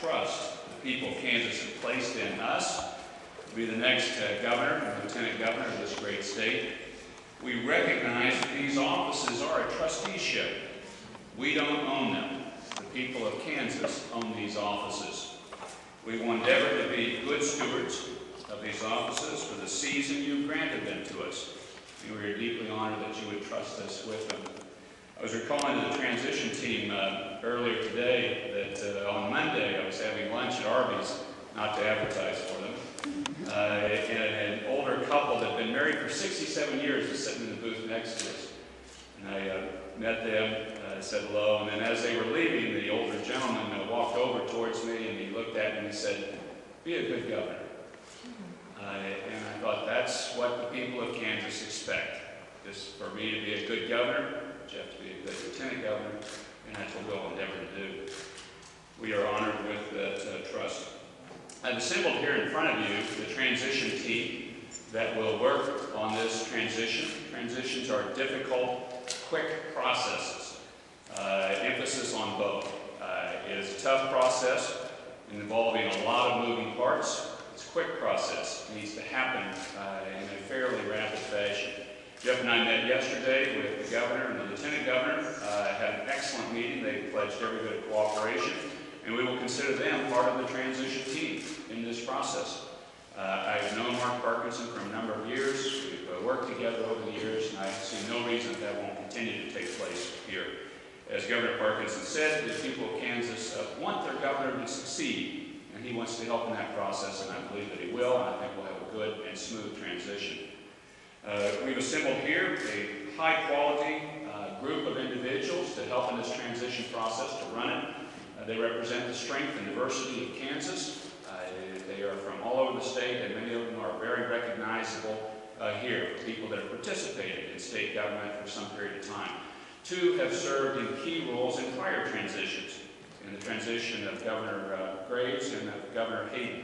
trust the people of Kansas have placed in us to be the next governor and lieutenant governor of this great state. We recognize that these offices are a trusteeship. We don't own them. The people of Kansas own these offices. We will endeavor to be good stewards of these offices for the season you've granted them to us. And we are deeply honored that you would trust us with them. I was recalling to the transition team earlier today that on Monday I was having lunch at Arby's, not to advertise for them, and an older couple that had been married for 67 years was sitting in the booth next to us. And I met them, said hello, and then as they were leaving, the older gentleman walked over towards me and he looked at me and he said, "Be a good governor." And I thought, that's what the people of Kansas expect. Just for me to be a good governor, Jeff to be a good lieutenant governor, and that's what we'll endeavor to do. We are honored with that trust. I've assembled here in front of you the transition team that will work on this transition. Transitions are difficult, quick processes. Emphasis on both. It is a tough process involving a lot of moving parts. It's a quick process. It needs to happen in a fairly rapid fashion. Jeff and I met yesterday with the governor and the lieutenant governor, had an excellent meeting. They pledged every bit of cooperation, and we will consider them part of the transition team in this process. I've known Mark Parkinson for a number of years. We've worked together over the years, and I see no reason that won't continue to take place here. As Governor Parkinson said, the people of Kansas want their governor to succeed, and he wants to help in that process, and I believe that he will, and I think we'll have a good and smooth transition. We've assembled here a high-quality group of individuals to help in this transition process, to run it. They represent the strength and diversity of Kansas. They are from all over the state, and many of them are very recognizable here, people that have participated in state government for some period of time. Two have served in key roles in prior transitions, in the transition of Governor Graves and of Governor Hayden.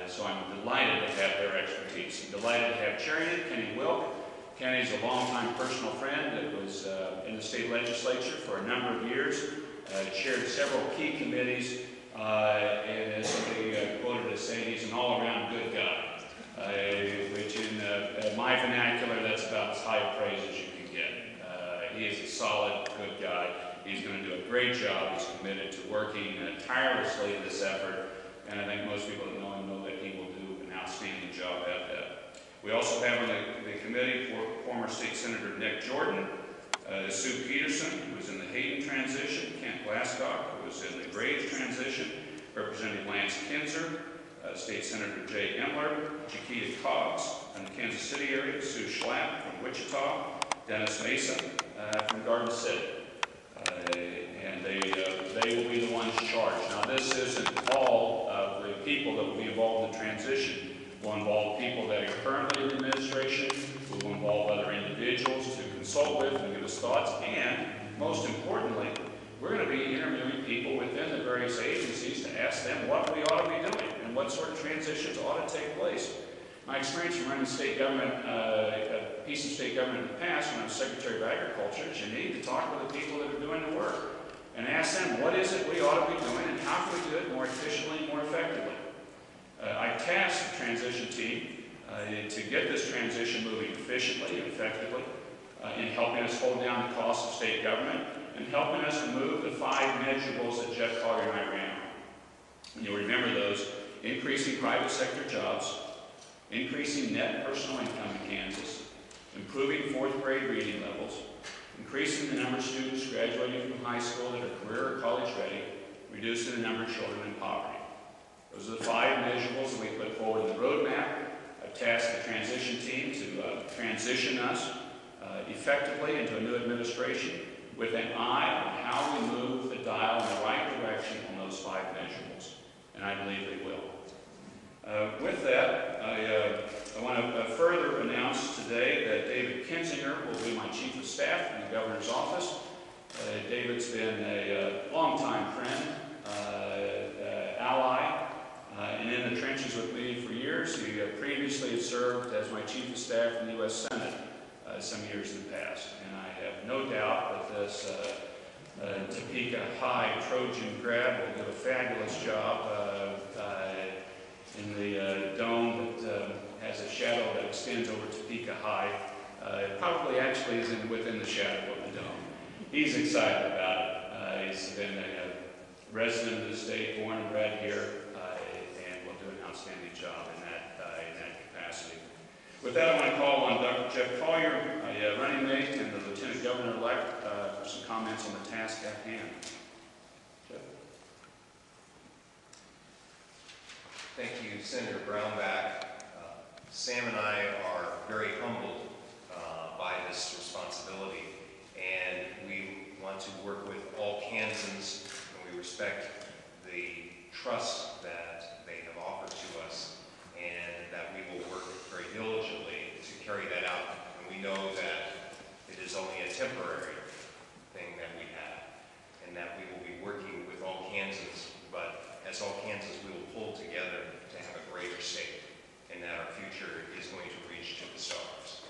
So I'm delighted to have their expertise. I'm delighted to have chairing it, Kenny Wilk. Kenny's a longtime personal friend that was in the state legislature for a number of years, chaired several key committees, and as somebody quoted as saying, he's an all-around good guy, which in my vernacular, that's about as high a praise as you can get. He is a solid, good guy. He's going to do a great job. He's committed to working tirelessly in this effort, and I think most people that know him know that he will do an outstanding job at that. We also have on the committee former State Senator Nick Jordan, Sue Peterson, who was in the Hayden transition, Kent Glasscock, who was in the Graves transition, representing Lance Kinzer, State Senator Jay Emler, Chiquita Cobbs from the Kansas City area, Sue Schlapp from Wichita, Dennis Mason from Garden City. And they will be the ones charged. Now, this isn't all of the people that will be involved in the transition. It will involve people that are currently in the administration. It will involve other individuals to consult with and give us thoughts. And, most importantly, we're going to be interviewing people within the various agencies to ask them what we ought to be doing and what sort of transitions ought to take place. My experience from running state government, a piece of state government in the past when I was Secretary of Agriculture, is you need to talk with the people that are doing the work and ask them what is it we ought to be doing and how can we do it more efficiently and more effectively. I tasked the transition team to get this transition moving efficiently and effectively in helping us hold down the cost of state government and helping us to move the 5 measurables that Jeff Collier and I ran on. And you'll remember those: increasing private sector jobs, increasing net personal income in Kansas, improving 4th grade reading levels, increasing the number of students graduating from high school that are career or college ready, reducing the number of children in poverty. Those are the 5 measurables that we put forward in the roadmap. I've tasked the transition team to transition us effectively into a new administration with an eye on how we move the dial in the right direction on those 5 measurables. And I believe they will. With that, I want to further announce today that David Kinzinger will be my Chief of Staff in the Governor's office. David's been a longtime friend, ally, and in the trenches with me for years. He previously had served as my Chief of Staff in the U.S. Senate some years in the past. And I have no doubt that this Topeka High Trojan grad will do a fabulous job in the dome that has a shadow that extends over Topeka High. It probably actually is within the shadow of the dome. He's excited about it. He's been a resident of the state, born and bred here, and will do an outstanding job in that capacity. With that, I want to call on Dr. Jeff Collier, a running mate and the Lieutenant Governor-elect, for some comments on the task at hand. Jeff. Thank you, Senator Brownback. Sam and I are very humbled by this responsibility, and we want to work with all Kansans, and we respect the trust that they have offered to us, and that we will work very diligently to carry that out. And we know that it is only a temporary thing that we have, and that we will be working with all Kansans, but as all Kansans, we will pull together to have a greater state, and that our future is going to reach to the stars.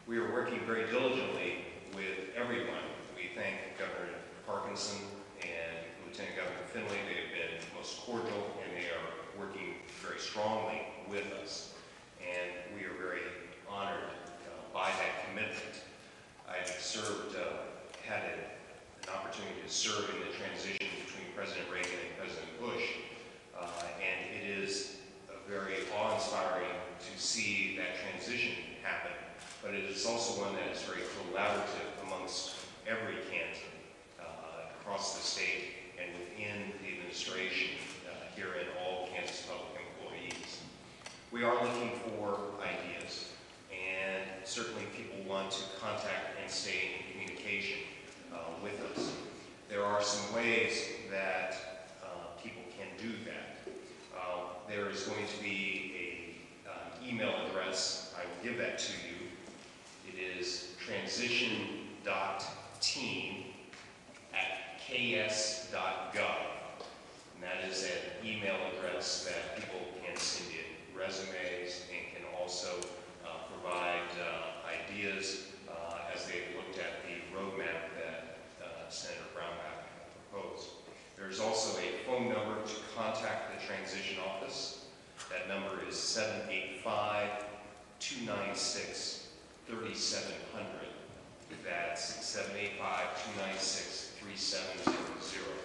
We are working very diligently with everyone. We thank Governor Parkinson and Lieutenant Governor Finley. They have been most cordial, and they are working very strongly with us. And we are very honored by that commitment. I've had an opportunity to serve in the transition between President Reagan and President Bush, and it is very awe-inspiring to see that transition happen. But it is also one that is very collaborative amongst every Kansan across the state and within the administration here at all Kansas public employees. We are looking for ideas, and certainly people want to contact and stay in communication with us. There are some ways that people can do that. There is going to be an email address. I will give that to you. It is transition.team@ks.gov. And that is an email address that people can send in resumes and can also provide ideas as they've looked at the roadmap that Senator Brownback proposed. There's also a phone number to contact the transition office. That number is 785-296-3700. That's 785-296-3700.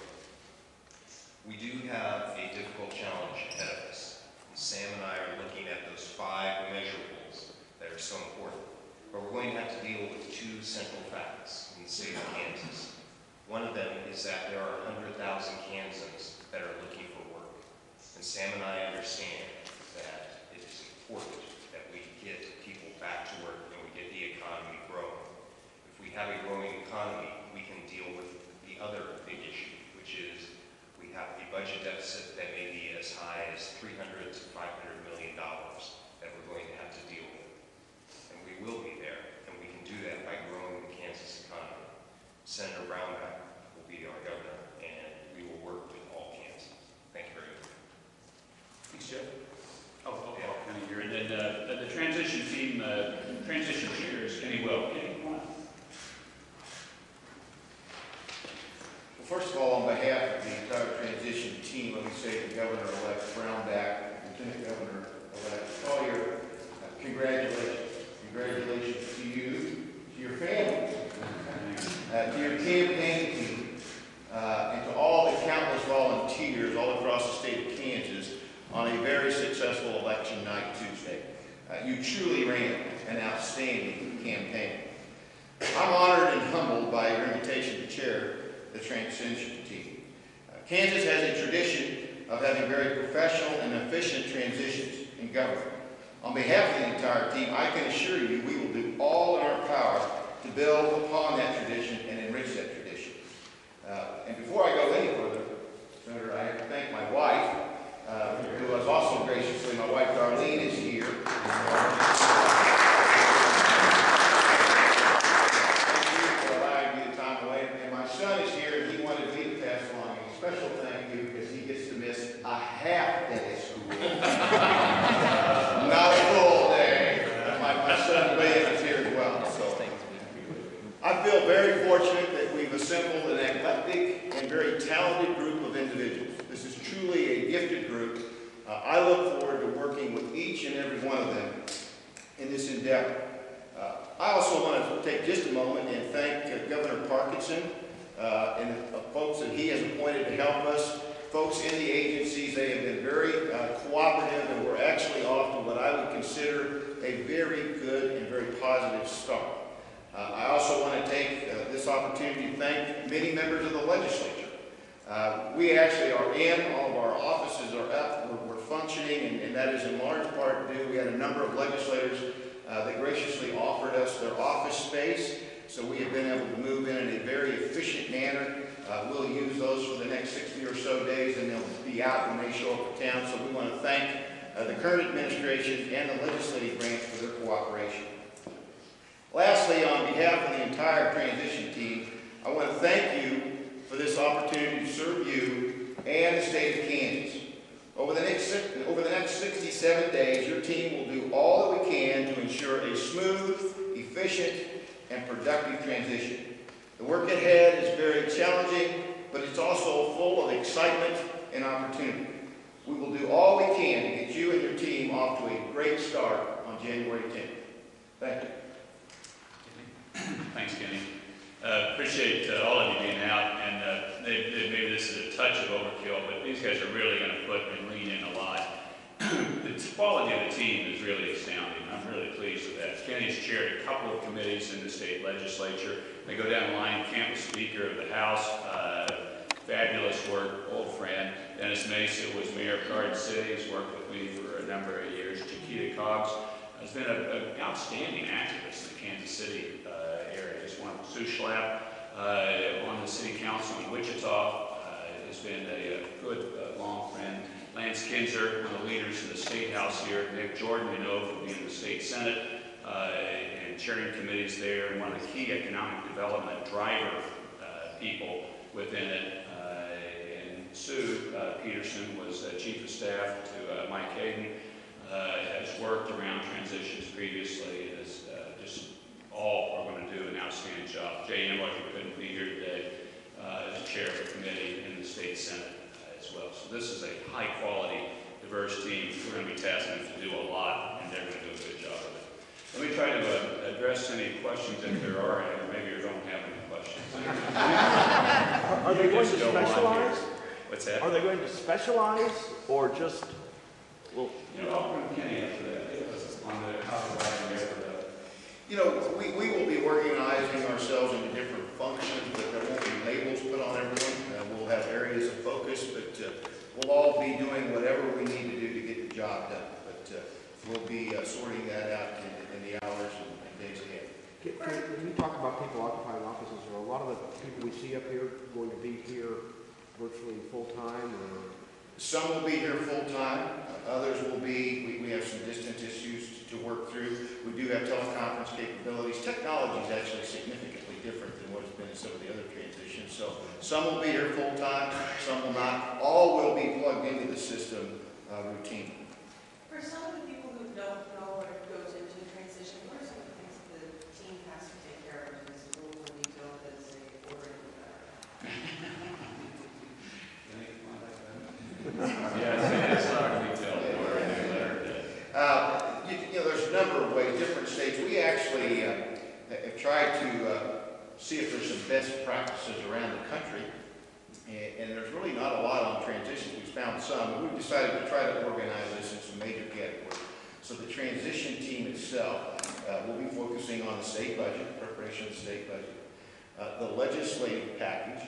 We do have a difficult challenge ahead of us. Sam and I are looking at those 5 measurables that are so important. But we're going to have to deal with 2 central facts in the state of Kansas. One of them is that there are 100,000 Kansans that are looking for work. And Sam and I understand that it is important that we get people back to work and we get the economy growing. If we have a growing economy, we can deal with the other big issue, which is we have a budget deficit that may be as high as $300 to $500 million that we're going to have to deal with. And we will be there, and we can do that by growing the Kansas economy. Senator Brownback will be our governor, and we will work with all Kansans. Thank you very much. Thanks, Jeff. Kenny here. And then the transition team, transition chair is Kenny Will. Kenny, come on. Well, first of all, on behalf of the entire transition team, let me say to Governor-elect Brownback, Lieutenant Governor-elect Collier, congratulations. Congratulations to you, to your family, to your campaign team, and to all the countless volunteers all across the state of Kansas on a very successful election night Tuesday. You truly ran an outstanding campaign. I'm honored and humbled by your invitation to chair the transition team. Kansas has a tradition of having very professional and efficient transitions in government. On behalf of the entire team, I can assure you we will do all in our power to build upon that tradition and enrich that tradition. And before I go any further, Senator, I have to thank my wife, who was also graciously, my wife Darlene is here. Thank you for allowing me the time away. And my son is here, and he wanted me to pass along a special thank you because he gets to miss a half day of school. Not a full day. My son William is here as well. So I feel very fortunate that we've assembled an eclectic and very talented group of individuals. This is truly a gifted group. I look forward to working with each and every one of them in this endeavor. I also want to take just a moment and thank Governor Parkinson and the folks that he has appointed to help us. Folks in the agencies, they have been very cooperative, and we're actually off to what I would consider a very good and very positive start. I also want to take this opportunity to thank many members of the legislature. We actually are in, all of our offices are up, we're functioning, and that is in large part due. We had a number of legislators that graciously offered us their office space, so we have been able to move in a very efficient manner. We'll use those for the next 60 or so days, and they'll be out when they show up in town. So we want to thank the current administration and the legislative branch for their cooperation. Lastly, on behalf of the entire transition team, I want to thank you for this opportunity to serve you and the state of Kansas. Over the next 67 days, your team will do all that we can to ensure a smooth, efficient, and productive transition. The work ahead is very challenging, but it's also full of excitement and opportunity. We will do all we can to get you and your team off to a great start on January 10th. Thank you. Thanks, Kenny. Appreciate all of you being out, and maybe this is a touch of overkill, but these guys are really going to put and lean in a lot. The quality of the team is really astounding. I'm really pleased with that. Kenny's chaired a couple of committees in the state legislature. They go down the line, campus speaker of the House, fabulous work, old friend. Dennis Mesa was mayor of Garden City. He's worked with me for a number of years. Chiquita Cogs has been an outstanding activist in the Kansas City area. Just one. Sue Schlapp on the city council in Wichita has been a good long friend. Lance Kinzer, one of the leaders in the State House here. Nick Jordan, we know from being in the State Senate and chairing committees there, and one of the key economic development driver people within it. And Sue Peterson was chief of staff to Mike Hayden, has worked around transitions previously, and is just all are going to do an outstanding job. Jay Emler, who couldn't be here today, is chair of the committee in the State Senate as well. So this is a high-quality, diverse team. We're going to be tasking them to do a lot, and they're going to do a good job of it. Let me try to address any questions if there are any, or maybe you don't have any questions. Are they going to specialize? What's that? Are they going to specialize, or just, well... You know, I'll bring Kenny up to that. On the how You know, we will be organizing ourselves into different functions, but there won't be labels put on everyone. We'll have areas of focus, but we'll all be doing whatever we need to do to get the job done. But we'll be sorting that out in the hours and days ahead. Can you talk about people occupying offices? Are a lot of the people we see up here going to be here virtually full-time? Or? Some will be here full-time. Others will be, we have some distance issues to work through. We do have teleconference capabilities. Technology is actually significantly different than what has been in some of the other transitions. So some will be here full-time, some will not. All will be plugged into the system routinely. For some of the people who don't know what goes into transition, what are some of the things the team has to take care of in this little more detail than, say, ordering the better? Yeah, it's not a detail. You know, there's a number of ways, different states. We actually have tried to see if there's some best practices around the country, and there's really not a lot on transitions. We've found some, but we've decided to try to organize this in some major categories. So the transition team itself will be focusing on the state budget, preparation of the state budget, the legislative package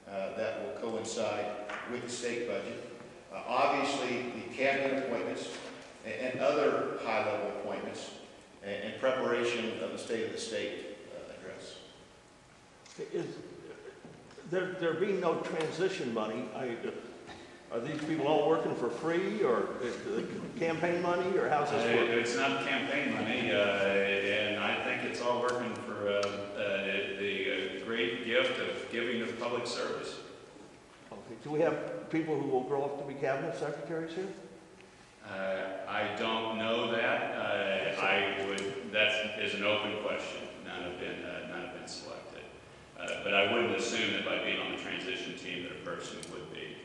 that will coincide with the state budget, obviously the cabinet appointments, and other high-level appointments, and preparation of the State of the State address. Is there being no transition money? Are these people all working for free, or campaign money, or how's this work? It's not campaign money, and I think it's all working for the great gift of giving of public service. Okay. Do we have people who will grow up to be cabinet secretaries here? I don't know that. That is an open question. None have been selected. But I I wouldn't assume that by being on the transition team that a person would be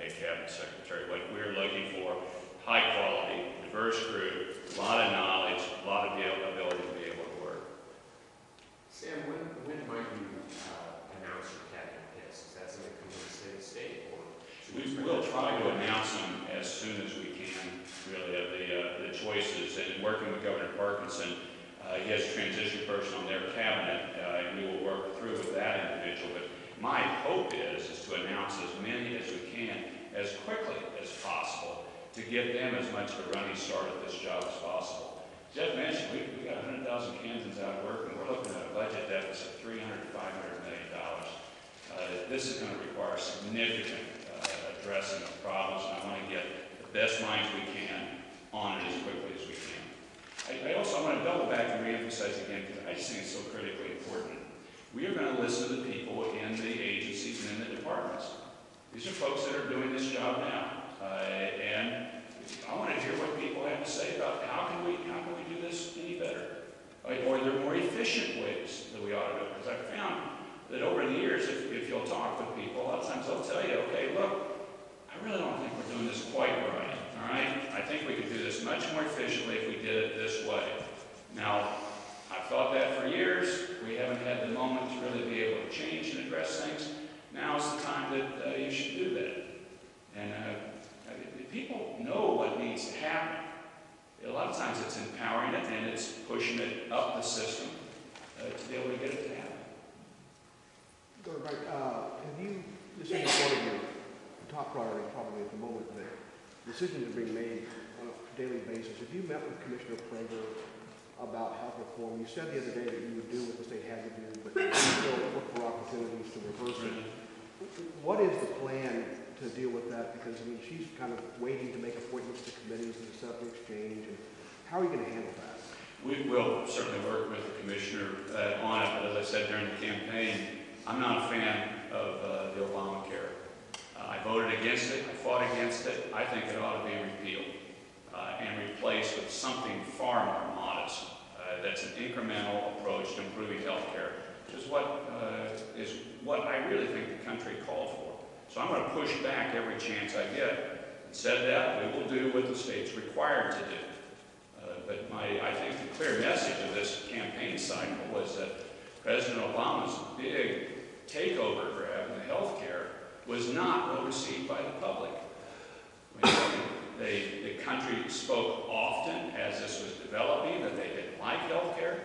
a cabinet secretary. What we're looking for, high quality, diverse group, a lot of knowledge, a lot of ability to be able to work. Sam, when might you announce your cabinet picks? Is that something that comes from the state, or? We will try to announce them as soon as we can, really, of the choices. And working with Governor Parkinson, he has a transition person on their cabinet, and we will work through with that individual. But my hope is to announce as many as we can, as quickly as possible, to give them as much of a running start at this job as possible. Jeff mentioned, we got 100,000 Kansans out of work, and we're looking at a budget deficit of $300 to $500 million. This is going to require significant addressing of problems, and I want to get the best minds we can on it as quickly as we can. I also want to double back and reemphasize again, because I just think it's so critically important. We are going to listen to the people in the agencies and in the departments. These are folks that are doing this job now, and I want to hear what people have to say about how can we do this any better, or are there more efficient ways that we ought to do it? Because I've found that over the years, if you'll talk with people, a lot of times they'll tell you, okay, look, I really don't think we're doing this quite right, all right? I think we could do this much more efficiently if we did it this way. Now, I've thought that for years. We haven't had the moment to really be able to change and address things. Now is the time that you should do that. And people know what needs to happen. A lot of times it's empowering it and it's pushing it up the system to be able to get it to happen. Governor Wright, have you, this is one of your top priority probably at the moment, that decisions are being made on a daily basis. Have you met with Commissioner Prager about health reform? You said the other day that you would do what the state had to do, but you still look for opportunities to reverse it. What is the plan to deal with that? Because, I mean, she's kind of waiting to make appointments to committees and to set up the exchange. And how are you going to handle that? We will certainly work with the commissioner on it, but as I said during the campaign, I'm not a fan of the Obamacare. I voted against it. I fought against it. I think it ought to be repealed and replaced with something far more modest. That's an incremental approach to improving health care, which is what I really think the country called for. So I'm going to push back every chance I get. Said that, we will do what the state's required to do. But I think the clear message of this campaign cycle was that President Obama's big takeover grab in the health care was not well received by the public. The country spoke often as this was developing that they didn't like health care.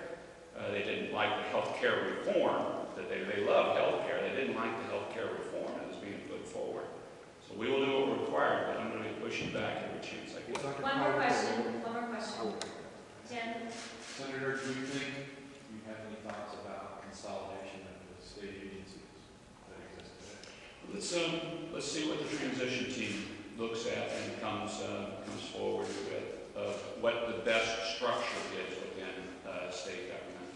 They didn't like the health care reform, that they loved health care. They didn't like the health care reform that was being put forward. So we will do what we're required, but I'm going to be pushing back every chance I get. One more question. Jen? Senator, do you think you have any thoughts about consolidation of the state agencies that exist today? Let's see what the transition team looks at and comes forward with what the best structure is within state government.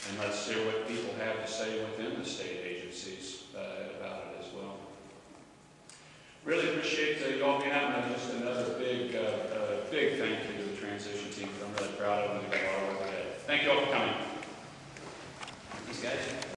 And let's hear what people have to say within the state agencies about it as well. Really appreciate you all being out, and just another big thank you to the transition team. I'm really proud of them. They've got a lot of work ahead. Thank you all for coming. Thanks, guys.